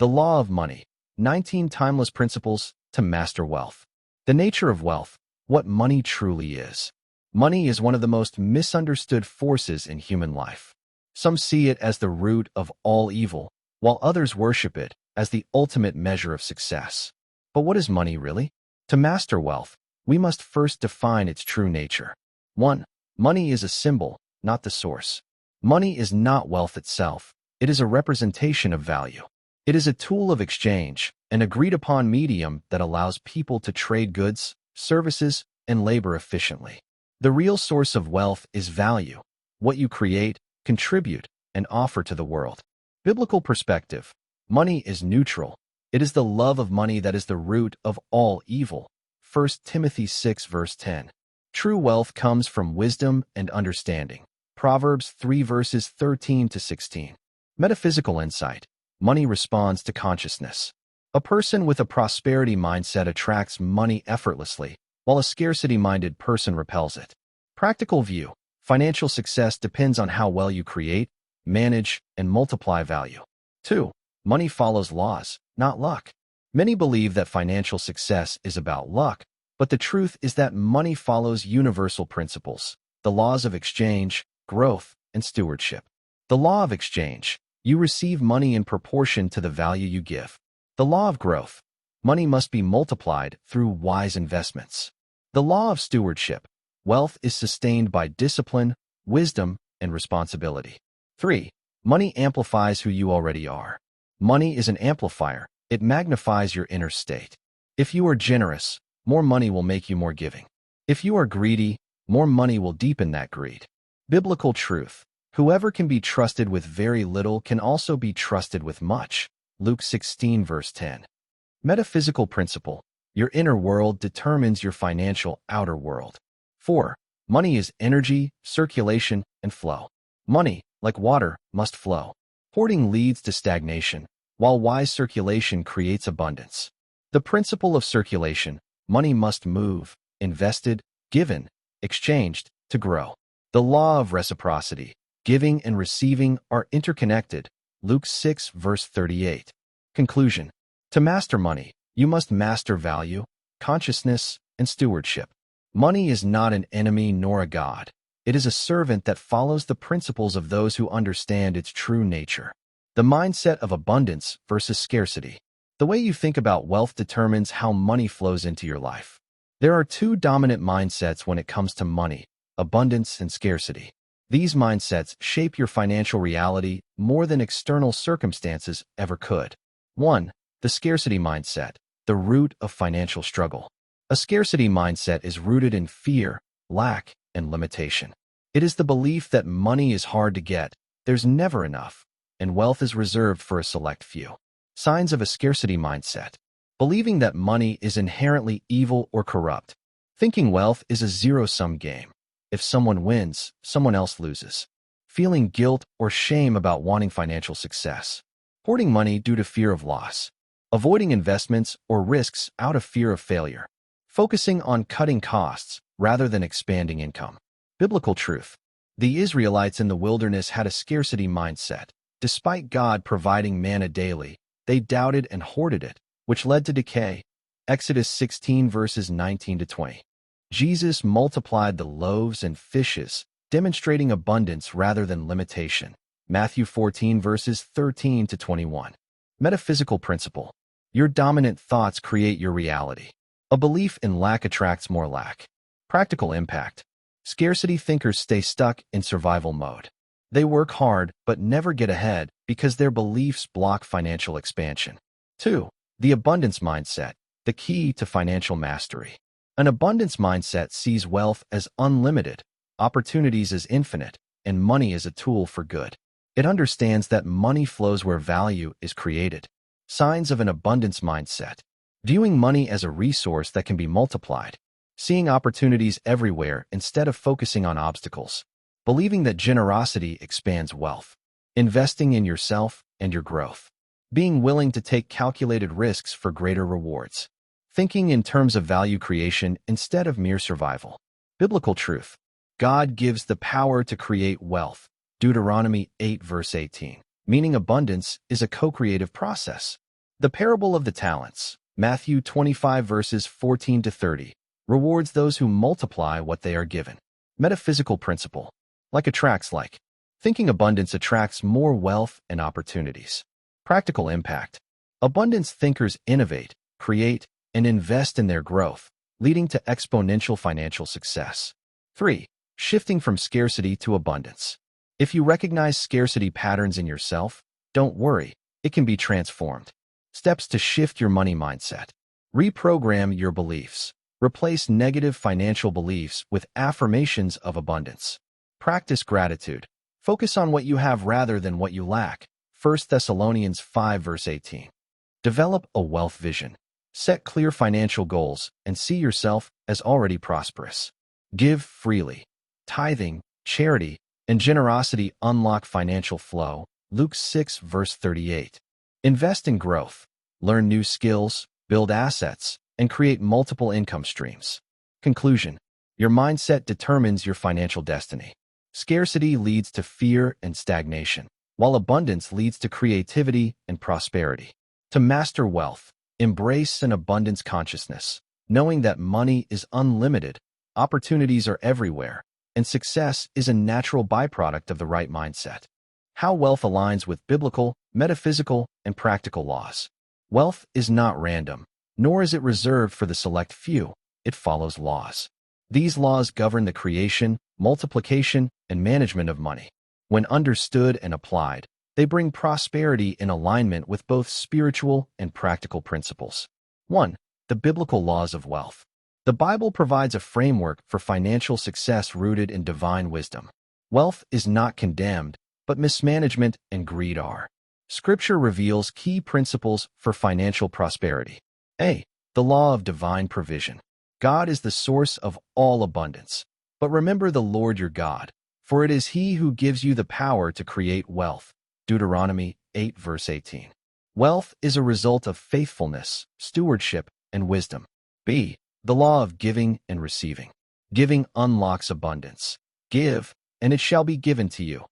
The law of money. 19 timeless principles to master wealth. The nature of wealth. What money truly is. Money is one of the most misunderstood forces in human life. Some see it as the root of all evil, while others worship it as the ultimate measure of success. But what is money really? To master wealth, we must first define its true nature. 1. Money is a symbol, not the source. Money is not wealth itself. It is a representation of value. It is a tool of exchange, an agreed-upon medium that allows people to trade goods, services, and labor efficiently. The real source of wealth is value, what you create, contribute, and offer to the world. Biblical perspective. Money is neutral. It is the love of money that is the root of all evil. 1 Timothy 6 verse 10. True wealth comes from wisdom and understanding. Proverbs 3 verses 13 to 16. Metaphysical insight. Money responds to consciousness. A person with a prosperity mindset attracts money effortlessly, while a scarcity-minded person repels it. Practical view. Financial success depends on how well you create, manage, and multiply value. 2. Money follows laws, not luck. Many believe that financial success is about luck, but the truth is that money follows universal principles, the laws of exchange, growth, and stewardship. The law of exchange. You receive money in proportion to the value you give. The law of growth. Money must be multiplied through wise investments. The law of stewardship. Wealth is sustained by discipline, wisdom, and responsibility. 3. Money amplifies who you already are. Money is an amplifier. It magnifies your inner state. If you are generous, more money will make you more giving. If you are greedy, more money will deepen that greed. Biblical truth. Whoever can be trusted with very little can also be trusted with much. Luke 16 verse 10. Metaphysical principle. Your inner world determines your financial outer world. 4. Money is energy, circulation, and flow. Money, like water, must flow. Hoarding leads to stagnation, while wise circulation creates abundance. The principle of circulation. Money must move, invested, given, exchanged, to grow. The law of reciprocity. Giving and receiving are interconnected. Luke 6 verse 38. Conclusion. To master money, you must master value, consciousness, and stewardship. Money is not an enemy nor a god. It is a servant that follows the principles of those who understand its true nature. The mindset of abundance versus scarcity. The way you think about wealth determines how money flows into your life. There are two dominant mindsets when it comes to money: abundance and scarcity. These mindsets shape your financial reality more than external circumstances ever could. 1. The scarcity mindset, the root of financial struggle. A scarcity mindset is rooted in fear, lack, and limitation. It is the belief that money is hard to get, there's never enough, and wealth is reserved for a select few. Signs of a scarcity mindset. Believing that money is inherently evil or corrupt. Thinking wealth is a zero-sum game. If someone wins, someone else loses. Feeling guilt or shame about wanting financial success. Hoarding money due to fear of loss. Avoiding investments or risks out of fear of failure. Focusing on cutting costs rather than expanding income. Biblical truth. The Israelites in the wilderness had a scarcity mindset. Despite God providing manna daily, they doubted and hoarded it, which led to decay. Exodus 16 verses 19 to 20. Jesus multiplied the loaves and fishes, demonstrating abundance rather than limitation. Matthew 14 verses 13 to 21. Metaphysical principle. Your dominant thoughts create your reality. A belief in lack attracts more lack. Practical impact. Scarcity thinkers stay stuck in survival mode. They work hard but never get ahead because their beliefs block financial expansion. 2. The abundance mindset, the key to financial mastery. An abundance mindset sees wealth as unlimited, opportunities as infinite, and money as a tool for good. It understands that money flows where value is created. Signs of an abundance mindset. Viewing money as a resource that can be multiplied. Seeing opportunities everywhere instead of focusing on obstacles. Believing that generosity expands wealth. Investing in yourself and your growth. Being willing to take calculated risks for greater rewards. Thinking in terms of value creation instead of mere survival. Biblical truth. God gives the power to create wealth. Deuteronomy 8 verse 18. Meaning abundance is a co-creative process. The parable of the talents, Matthew 25 verses 14 to 30, rewards those who multiply what they are given. Metaphysical principle. Like attracts like. Thinking abundance attracts more wealth and opportunities. Practical impact. Abundance thinkers innovate, create, and invest in their growth, leading to exponential financial success. 3. Shifting from scarcity to abundance. If you recognize scarcity patterns in yourself, don't worry, it can be transformed. Steps to shift your money mindset. Reprogram your beliefs. Replace negative financial beliefs with affirmations of abundance. Practice gratitude. Focus on what you have rather than what you lack. 1 Thessalonians 5 verse 18. Develop a wealth vision. Set clear financial goals and see yourself as already prosperous. Give freely. Tithing, charity, and generosity unlock financial flow. Luke 6 verse 38. Invest in growth. Learn new skills, build assets, and create multiple income streams. Conclusion. Your mindset determines your financial destiny. Scarcity leads to fear and stagnation, while abundance leads to creativity and prosperity. To master wealth, embrace an abundance consciousness, knowing that money is unlimited, opportunities are everywhere, and success is a natural byproduct of the right mindset. How wealth aligns with biblical, metaphysical, and practical laws. Wealth is not random, nor is it reserved for the select few. It follows laws. These laws govern the creation, multiplication, and management of money. When understood and applied, they bring prosperity in alignment with both spiritual and practical principles. 1. The biblical laws of wealth. The Bible provides a framework for financial success rooted in divine wisdom. Wealth is not condemned, but mismanagement and greed are. Scripture reveals key principles for financial prosperity. A. The law of divine provision. God is the source of all abundance. But remember the Lord your God, for it is He who gives you the power to create wealth. Deuteronomy 8 verse 18. Wealth is a result of faithfulness, stewardship, and wisdom. B. The law of giving and receiving. Giving unlocks abundance. Give, and it shall be given to you.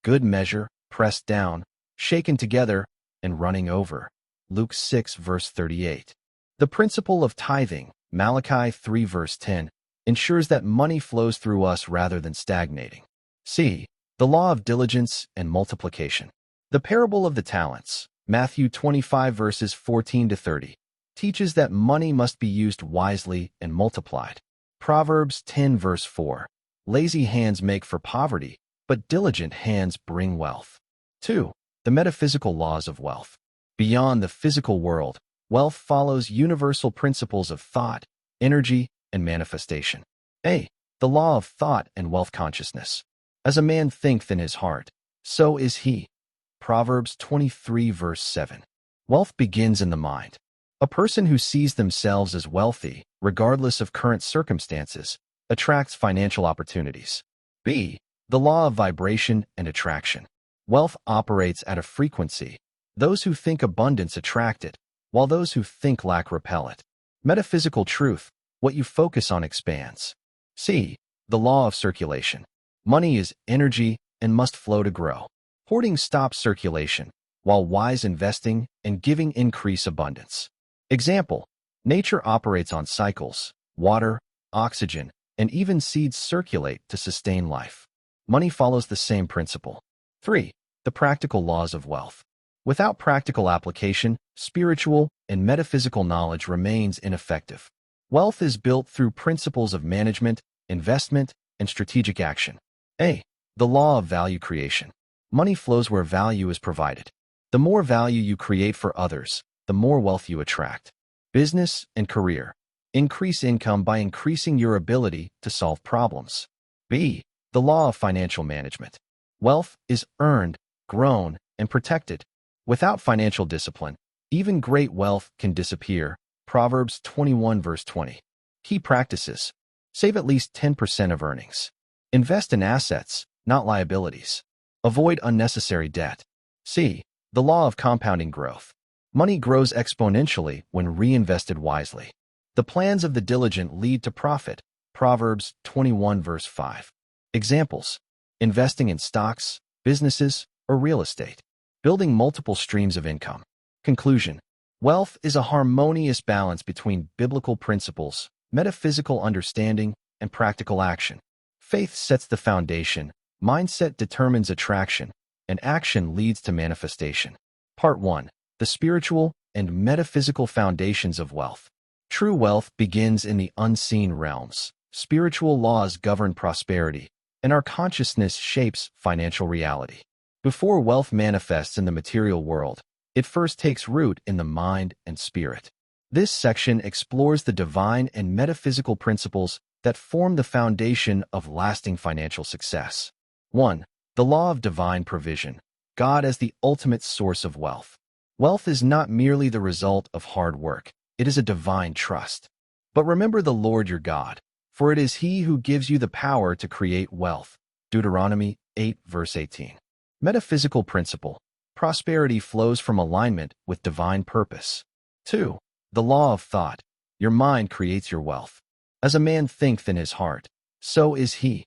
Good measure, pressed down, shaken together, and running over. Luke 6 verse 38. The principle of tithing, Malachi 3 verse 10, ensures that money flows through us rather than stagnating. C. The law of diligence and multiplication. The parable of the talents, Matthew 25 verses 14 to 30, teaches that money must be used wisely and multiplied. Proverbs 10 verse 4. Lazy hands make for poverty, but diligent hands bring wealth. 2. The metaphysical laws of wealth. Beyond the physical world, wealth follows universal principles of thought, energy, and manifestation. A. The law of thought and wealth consciousness. As a man thinketh in his heart, so is he. Proverbs 23 verse 7. Wealth begins in the mind. A person who sees themselves as wealthy, regardless of current circumstances, attracts financial opportunities. B. The law of vibration and attraction. Wealth operates at a frequency. Those who think abundance attract it, while those who think lack repel it. Metaphysical truth. What you focus on expands. C. The law of circulation. Money is energy and must flow to grow. Hoarding stops circulation, while wise investing and giving increase abundance. Example. Nature operates on cycles. Water, oxygen, and even seeds circulate to sustain life. Money follows the same principle. 3. The practical laws of wealth. Without practical application, spiritual and metaphysical knowledge remains ineffective. Wealth is built through principles of management, investment, and strategic action. A. The law of value creation. Money flows where value is provided. The more value you create for others, the more wealth you attract. Business and career. Increase income by increasing your ability to solve problems. B. The law of financial management. Wealth is earned, grown, and protected. Without financial discipline, even great wealth can disappear. Proverbs 21 verse 20. Key practices. Save at least 10% of earnings. Invest in assets, not liabilities. Avoid unnecessary debt. C. The law of compounding growth. Money grows exponentially when reinvested wisely. The plans of the diligent lead to profit. Proverbs 21 verse 5. Examples. Investing in stocks, businesses, or real estate. Building multiple streams of income. Conclusion. Wealth is a harmonious balance between biblical principles, metaphysical understanding, and practical action. Faith sets the foundation, mindset determines attraction, and action leads to manifestation. Part 1. The spiritual and metaphysical foundations of wealth. True wealth begins in the unseen realms. Spiritual laws govern prosperity, and our consciousness shapes financial reality. Before wealth manifests in the material world, it first takes root in the mind and spirit. This section explores the divine and metaphysical principles that form the foundation of lasting financial success. 1. The law of divine provision. God as the ultimate source of wealth. Wealth is not merely the result of hard work. It is a divine trust. But remember the Lord your God, for it is He who gives you the power to create wealth. Deuteronomy 8 verse 18. Metaphysical principle. Prosperity flows from alignment with divine purpose. 2. The law of thought. Your mind creates your wealth. As a man thinketh in his heart, so is he.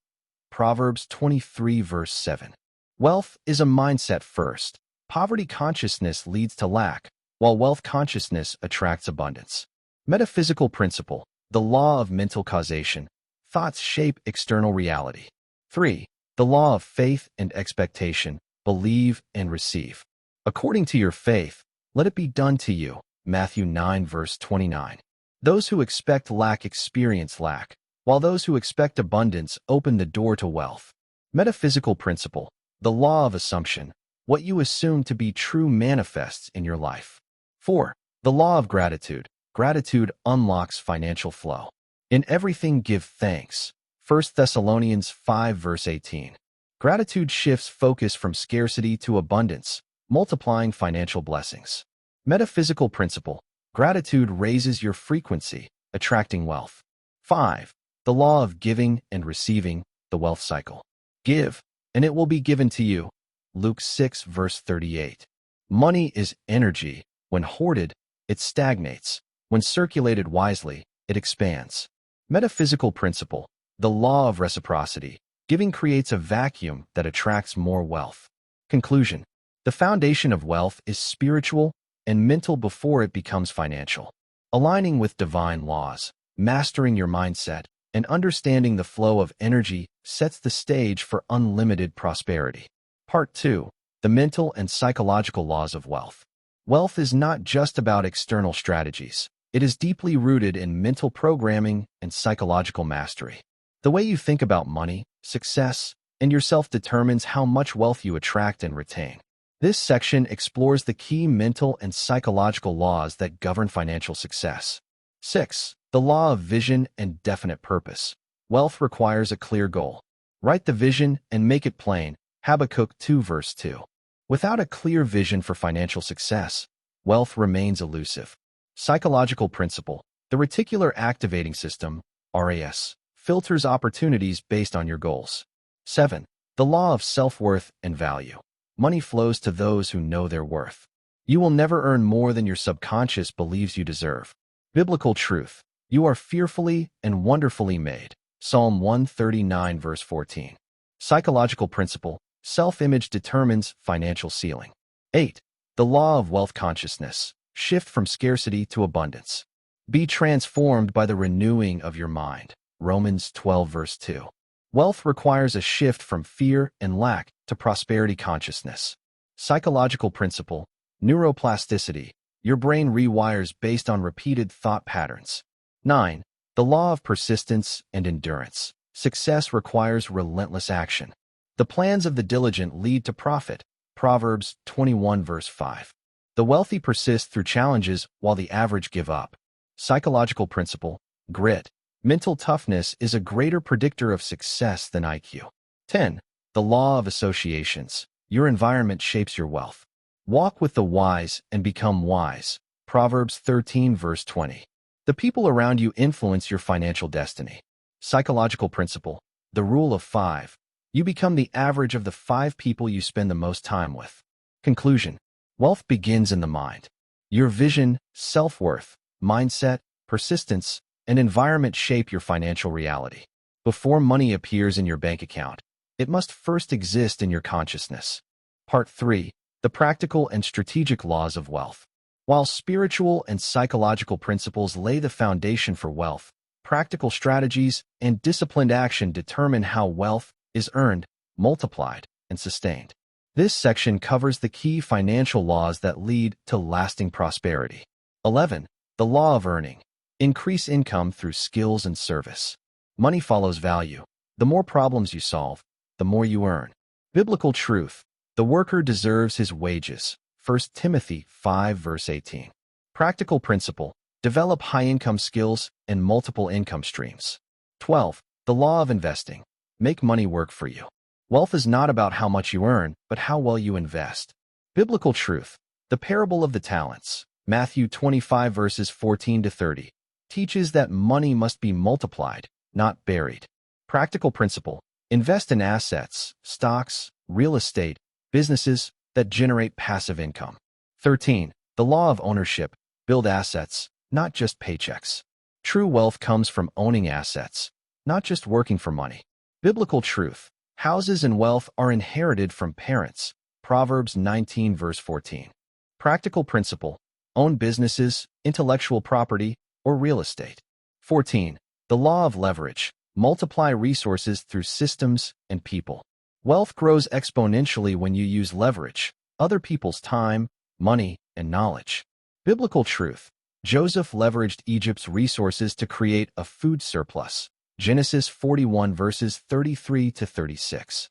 Proverbs 23 verse 7. Wealth is a mindset first. Poverty consciousness leads to lack, while wealth consciousness attracts abundance. Metaphysical principle. The law of mental causation. Thoughts shape external reality. 3. The law of faith and expectation. Believe and receive. According to your faith, let it be done to you. Matthew 9 verse 29. Those who expect lack experience lack, while those who expect abundance open the door to wealth. Metaphysical principle. The law of assumption. What you assume to be true manifests in your life. 4. The law of gratitude. Gratitude unlocks financial flow. In everything give thanks. 1 Thessalonians 5 verse 18. Gratitude shifts focus from scarcity to abundance, multiplying financial blessings. Metaphysical principle. Gratitude raises your frequency, attracting wealth. 5. The law of giving and receiving, the wealth cycle. Give, and it will be given to you. Luke 6 verse 38. Money is energy. When hoarded, it stagnates. When circulated wisely, it expands. Metaphysical principle. The law of reciprocity. Giving creates a vacuum that attracts more wealth. Conclusion. The foundation of wealth is spiritual and mental before it becomes financial. Aligning with divine laws, mastering your mindset, and understanding the flow of energy sets the stage for unlimited prosperity. Part 2. The mental and psychological laws of wealth. Wealth is not just about external strategies. It is deeply rooted in mental programming and psychological mastery. The way you think about money, success, and yourself determines how much wealth you attract and retain. This section explores the key mental and psychological laws that govern financial success. 6. The law of vision and definite purpose. Wealth requires a clear goal. Write the vision and make it plain. Habakkuk 2 verse 2. Without a clear vision for financial success, wealth remains elusive. Psychological principle. The reticular activating system, RAS, filters opportunities based on your goals. 7. The law of self-worth and value. Money flows to those who know their worth. You will never earn more than your subconscious believes you deserve. Biblical truth. You are fearfully and wonderfully made. Psalm 139 verse 14. Psychological principle. Self-image determines financial ceiling. 8. The law of wealth consciousness. Shift from scarcity to abundance. Be transformed by the renewing of your mind. Romans 12 verse 2. Wealth requires a shift from fear and lack to prosperity consciousness. Psychological principle. Neuroplasticity. Your brain rewires based on repeated thought patterns. 9. The law of persistence and endurance. Success requires relentless action. The plans of the diligent lead to profit. Proverbs 21 verse 5. The wealthy persist through challenges while the average give up. Psychological principle. Grit. Mental toughness is a greater predictor of success than IQ. 10. The law of associations. Your environment shapes your wealth. Walk with the wise and become wise. Proverbs 13 verse 20. The people around you influence your financial destiny. Psychological principle. The rule of 5. You become the average of the 5 people you spend the most time with. Conclusion. Wealth begins in the mind. Your vision, self-worth, mindset, persistence, and environment shape your financial reality. Before money appears in your bank account, it must first exist in your consciousness. Part 3. The practical and strategic laws of wealth. While spiritual and psychological principles lay the foundation for wealth, practical strategies and disciplined action determine how wealth is earned, multiplied, and sustained. This section covers the key financial laws that lead to lasting prosperity. 11. The law of earning. Increase income through skills and service. Money follows value. The more problems you solve, the more you earn. Biblical truth. The worker deserves his wages. 1 Timothy 5 verse 18. Practical principle. Develop high-income skills and multiple income streams. 12. The law of investing. Make money work for you. Wealth is not about how much you earn, but how well you invest. Biblical truth. The parable of the talents. Matthew 25 verses 14 to 30. Teaches that money must be multiplied, not buried. Practical principle. Invest in assets, stocks, real estate, businesses that generate passive income. 13. The law of ownership. Build assets, not just paychecks. True wealth comes from owning assets, not just working for money. Biblical truth. Houses and wealth are inherited from parents. Proverbs 19 verse 14. Practical principle. Own businesses, intellectual property, or real estate. 14. The law of leverage. Multiply resources through systems and people. Wealth grows exponentially when you use leverage, other people's time, money, and knowledge. Biblical truth. Joseph leveraged Egypt's resources to create a food surplus. Genesis 41 verses 33 to 36.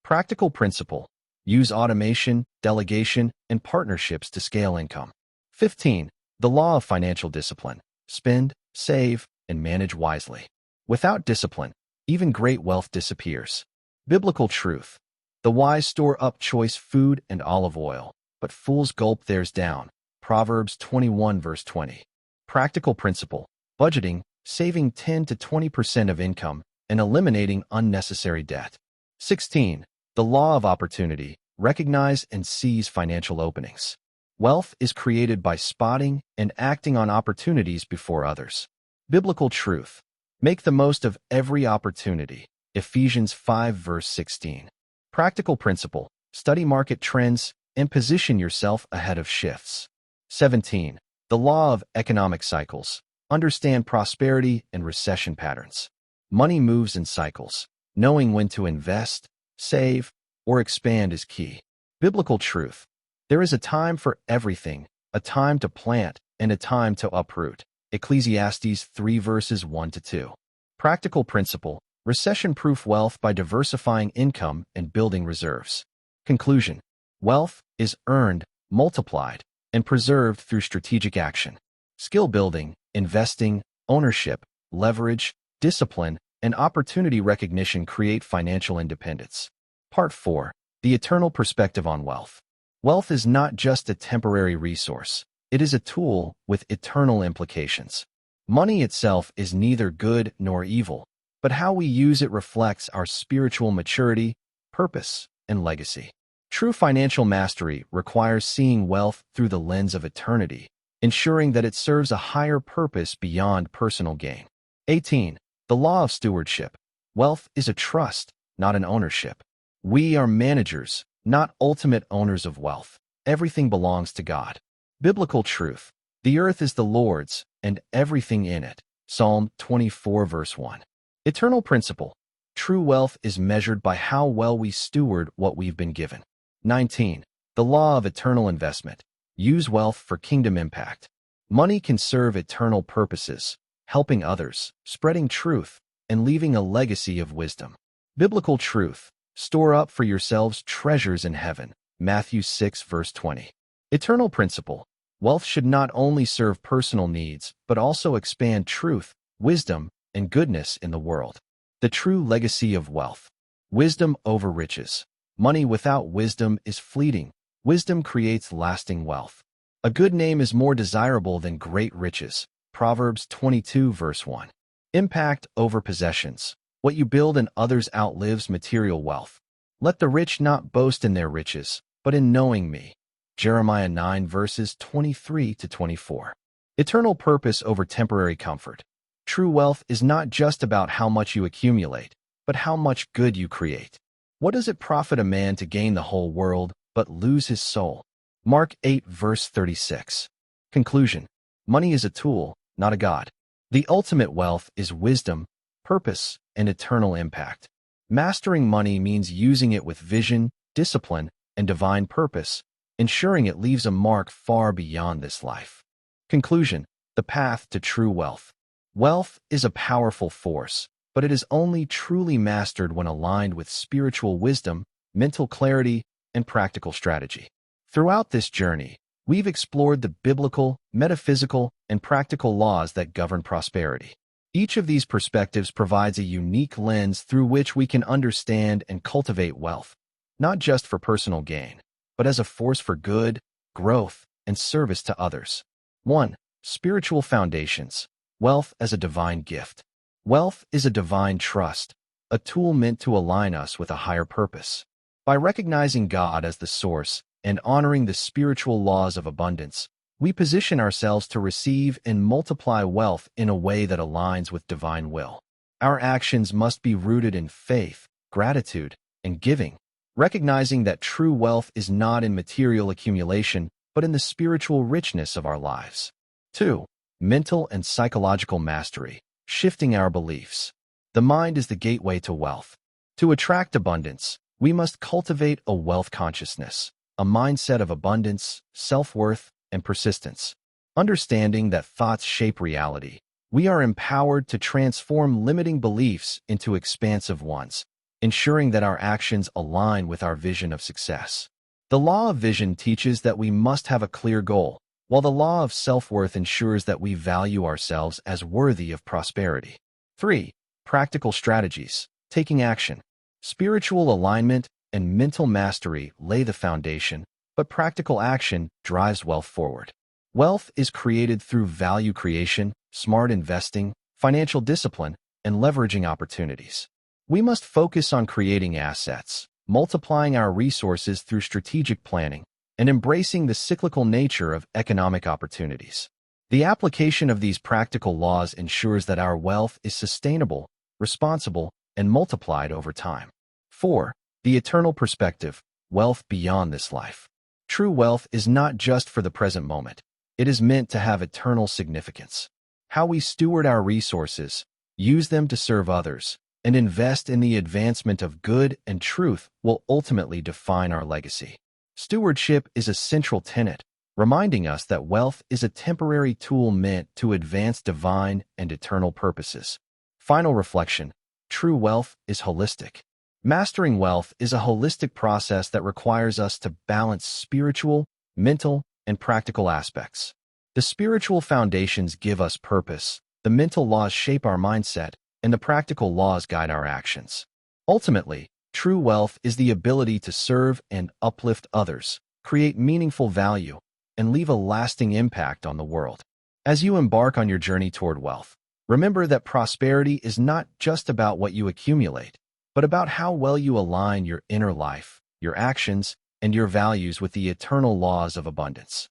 Practical principle. Use automation, delegation, and partnerships to scale income. 15. The law of financial discipline. Spend, save, and manage wisely. Without discipline, even great wealth disappears. Biblical truth. The wise store up choice food and olive oil, but fools gulp theirs down. Proverbs 21 verse 20. Practical principle. Budgeting, saving 10 to 20% of income, and eliminating unnecessary debt. 16. The law of opportunity. Recognize and seize financial openings. Wealth is created by spotting and acting on opportunities before others. Biblical truth. Make the most of every opportunity. Ephesians 5 verse 16. Practical principle. Study market trends and position yourself ahead of shifts. 17. The law of economic cycles. Understand prosperity and recession patterns. Money moves in cycles. Knowing when to invest, save, or expand is key. Biblical truth. There is a time for everything, a time to plant and a time to uproot. Ecclesiastes 3 verses 1 to 2. Practical principle. Recession-proof wealth by diversifying income and building reserves. Conclusion. Wealth is earned, multiplied, and preserved through strategic action. Skill building, investing, ownership, leverage, discipline, and opportunity recognition create financial independence. Part 4. The eternal perspective on wealth. Wealth is not just a temporary resource. It is a tool with eternal implications. Money itself is neither good nor evil, but how we use it reflects our spiritual maturity, purpose, and legacy. True financial mastery requires seeing wealth through the lens of eternity, ensuring that it serves a higher purpose beyond personal gain. 18. The law of stewardship. Wealth is a trust, not an ownership. We are managers, not ultimate owners of wealth. Everything belongs to God. Biblical truth. The earth is the Lord's, and everything in it. Psalm 24 verse 1. Eternal principle. True wealth is measured by how well we steward what we've been given. 19. The law of eternal investment. Use wealth for kingdom impact. Money can serve eternal purposes, helping others, spreading truth, and leaving a legacy of wisdom. Biblical truth. Store up for yourselves treasures in heaven. Matthew 6 verse 20. Eternal principle. Wealth should not only serve personal needs, but also expand truth, wisdom, and goodness in the world. The true legacy of wealth. Wisdom over riches. Money without wisdom is fleeting. Wisdom creates lasting wealth. A good name is more desirable than great riches. Proverbs 22 verse 1. Impact over possessions. What you build in others outlives material wealth. Let the rich not boast in their riches, but in knowing me. Jeremiah 9 verses 23 to 24. Eternal purpose over temporary comfort. True wealth is not just about how much you accumulate, but how much good you create. What does it profit a man to gain the whole world, but lose his soul? Mark 8 verse 36. Conclusion: money is a tool, not a god. The ultimate wealth is wisdom, purpose, and eternal impact. Mastering money means using it with vision, discipline, and divine purpose, ensuring it leaves a mark far beyond this life. Conclusion: the path to true wealth. Wealth is a powerful force, but it is only truly mastered when aligned with spiritual wisdom, mental clarity, and practical strategy. Throughout this journey, we've explored the biblical, metaphysical, and practical laws that govern prosperity. Each of these perspectives provides a unique lens through which we can understand and cultivate wealth, not just for personal gain, but as a force for good, growth, and service to others. 1. Spiritual foundations. Wealth as a divine gift. Wealth is a divine trust, a tool meant to align us with a higher purpose. By recognizing God as the source and honoring the spiritual laws of abundance, we position ourselves to receive and multiply wealth in a way that aligns with divine will. Our actions must be rooted in faith, gratitude, and giving, recognizing that true wealth is not in material accumulation, but in the spiritual richness of our lives. 2. Mental and psychological mastery, shifting our beliefs. The mind is the gateway to wealth. To attract abundance, we must cultivate a wealth consciousness, a mindset of abundance, self-worth, and persistence. Understanding that thoughts shape reality, we are empowered to transform limiting beliefs into expansive ones, ensuring that our actions align with our vision of success. The law of vision teaches that we must have a clear goal, while the law of self-worth ensures that we value ourselves as worthy of prosperity. 3. Practical strategies, taking action. Spiritual alignment and mental mastery lay the foundation, but practical action drives wealth forward. Wealth is created through value creation, smart investing, financial discipline, and leveraging opportunities. We must focus on creating assets, multiplying our resources through strategic planning, and embracing the cyclical nature of economic opportunities. The application of these practical laws ensures that our wealth is sustainable, responsible, and multiplied over time. 4. The eternal perspective, wealth beyond this life. True wealth is not just for the present moment. It is meant to have eternal significance. How we steward our resources, use them to serve others, and invest in the advancement of good and truth will ultimately define our legacy. Stewardship is a central tenet, reminding us that wealth is a temporary tool meant to advance divine and eternal purposes. Final reflection: true wealth is holistic. Mastering wealth is a holistic process that requires us to balance spiritual, mental, and practical aspects. The spiritual foundations give us purpose, the mental laws shape our mindset, and the practical laws guide our actions. Ultimately, true wealth is the ability to serve and uplift others, create meaningful value, and leave a lasting impact on the world. As you embark on your journey toward wealth, remember that prosperity is not just about what you accumulate, but about how well you align your inner life, your actions, and your values with the eternal laws of abundance.